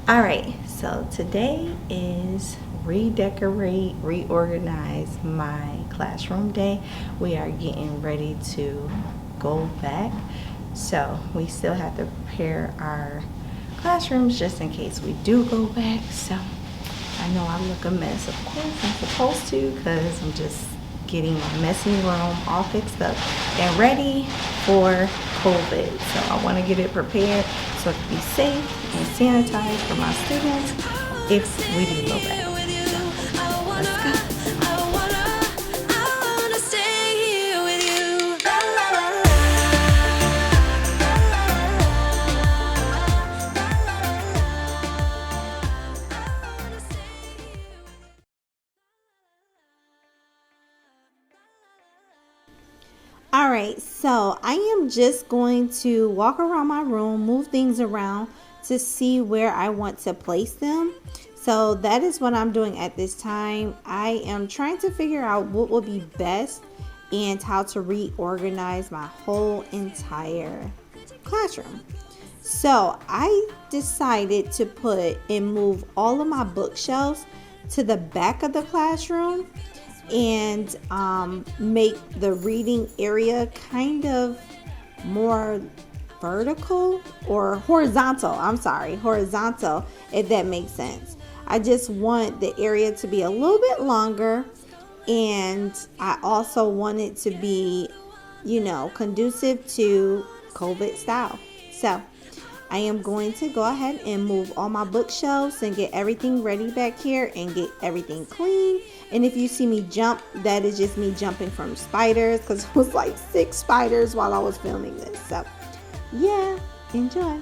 All right, so today is reorganize my classroom day. We are getting ready to go back. So we still have to prepare our classrooms just in case we do go back. So I know I look a mess. Of course, I'm supposed to because I'm just getting my messy room all fixed up and ready for COVID. So I want to get it prepared so it can be safe and sanitized for my students if we do go back. So let's go. All right, so I am just going to walk around my room, move things around to see where I want to place them. So that is what I'm doing at this time. I am trying to figure out what will be best and how to reorganize my whole entire classroom. So I decided to put and move all of my bookshelves to the back of the classroom and make the reading area kind of more vertical or horizontal. I'm sorry, horizontal, if that makes sense. I just want the area to be a little bit longer, and I also want it to be, conducive to COVID style. So I am going to go ahead and move all my bookshelves and get everything ready back here and get everything clean. And if you see me jump, that is just me jumping from spiders because it was like 6 spiders while I was filming this. So yeah, enjoy.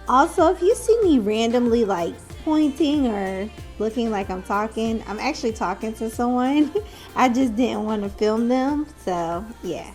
Also, if you see me randomly like pointing or looking like I'm talking, I'm actually talking to someone. I just didn't want to film them. So, yeah.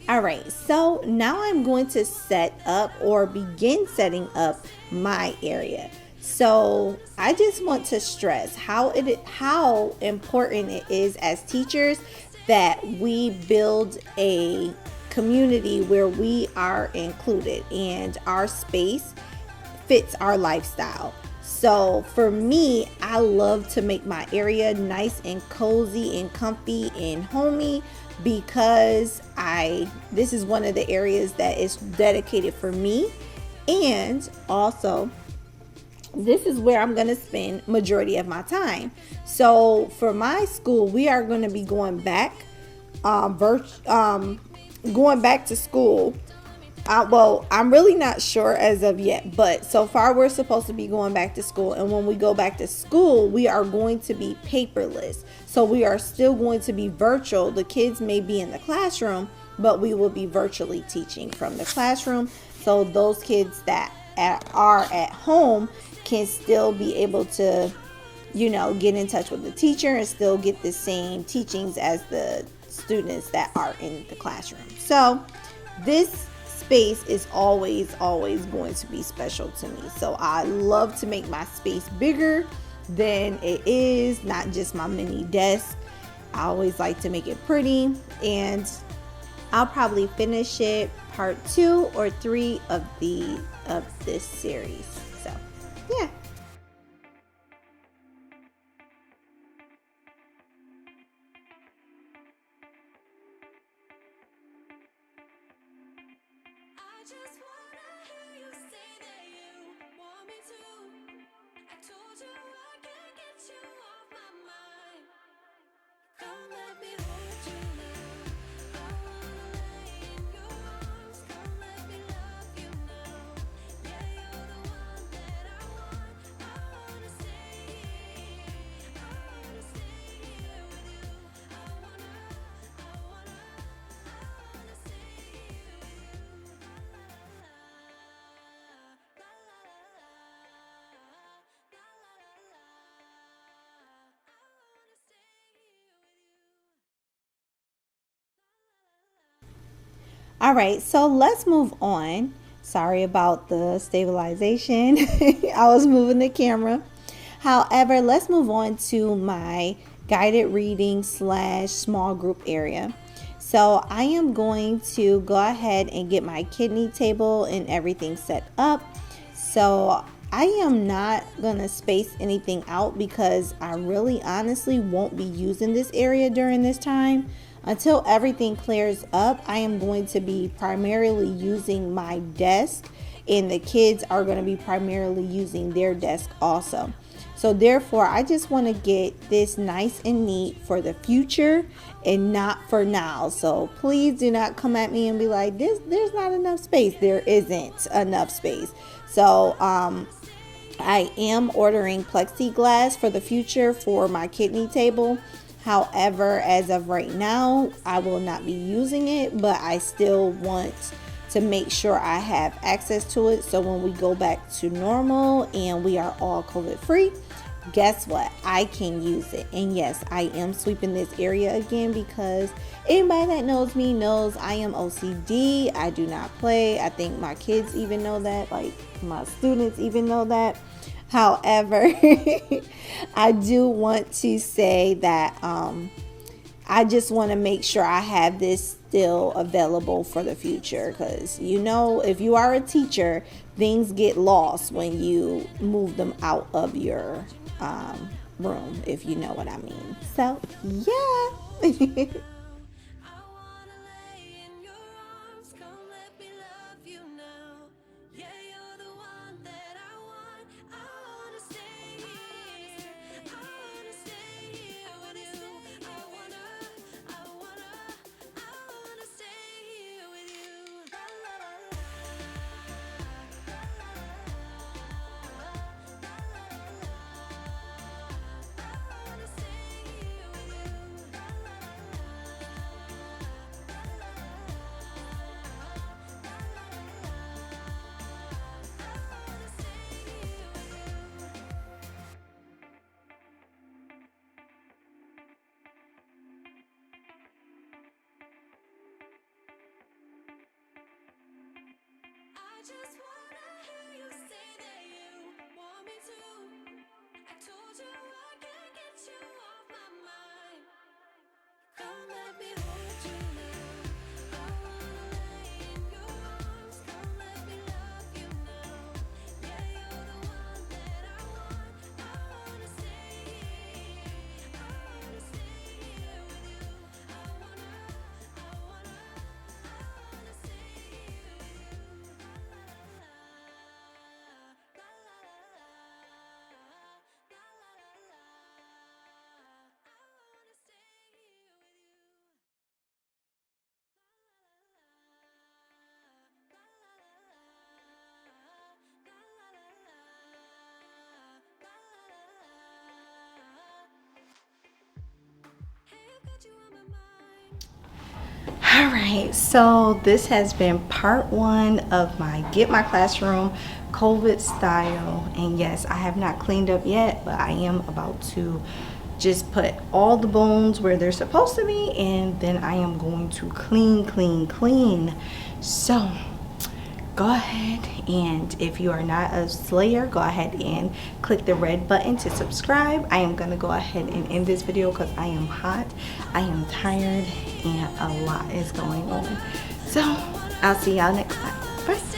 All right, so now I'm going to set up or begin setting up my area. So I just want to stress how important it is as teachers that we build a community where we are included and our space fits our lifestyle. So for me, I love to make my area nice and cozy and comfy and homey because I this is one of the areas that is dedicated for me, and also this is where I'm going to spend majority of my time. So for my school, we are going to be going back going back to school. Well, I'm really not sure as of yet, but so far we're supposed to be going back to school. And when we go back to school, we are going to be paperless. So we are still going to be virtual. The kids may be in the classroom, but we will be virtually teaching from the classroom. So those kids that are at home can still be able to, get in touch with the teacher and still get the same teachings as the students that are in the classroom. So this space is always going to be special to me. So I love to make my space bigger than it is, not just my mini desk. I always like to make it pretty, and I'll probably finish it part 2 or 3 of this series. So yeah. Just wanna hear you say that you want me to. I told you I can't get you off my mind. Come let me hold you now. I wanna lay in your arms. Come let me love you now. Yeah, you're the one that I want. I wanna stay here. I wanna stay here with you. I wanna stay here with you. All right, so let's move on. Sorry about the stabilization. I was moving the camera. However, let's move on to my guided reading / small group area. So I am going to go ahead and get my kidney table and everything set up. So I am not going to space anything out because I really honestly won't be using this area during this time. Until everything clears up, I am going to be primarily using my desk, and the kids are going to be primarily using their desk also. So therefore, I just want to get this nice and neat for the future and not for now. So please do not come at me and be like, there's not enough space. There isn't enough space. So I am ordering plexiglass for the future for my kidney table. However, as of right now, I will not be using it, but I still want to make sure I have access to it. So when we go back to normal and we are all COVID free, guess what? I can use it. And yes, I am sweeping this area again because anybody that knows me knows I am OCD. I do not play. I think my kids even know that. Like my students even know that. However, I do want to say that I just want to make sure I have this still available for the future because, if you are a teacher, things get lost when you move them out of your room, if you know what I mean. So, yeah. I wanna lay in your arms. Come let me love you now. Yeah, you're the one that I want. I wanna stay here. I wanna stay here with you. I wanna stay here with you. La la la la. La la la la. La la la la. I wanna stay here with you. La la la la. just wanna hear you say that you want me to. I told you I can't get you off my mind. Come let me hold you now. I wanna lay in your arms. Come let me love you now. Yeah, you're the one that I want. I wanna stay here. I wanna stay here with you. I wanna stay here with you. La la la la, la la la la, I wanna stay here with you. All right, so this has been part one of my Get My Classroom COVID style. And yes, I have not cleaned up yet, but I am about to just put all the bones where they're supposed to be, and then I am going to clean. So go ahead, and if you are not a Slayer, go ahead and click the red button to subscribe. I am gonna go ahead and end this video because I am hot, I am tired, and a lot is going on. So I'll see y'all next time. Bye.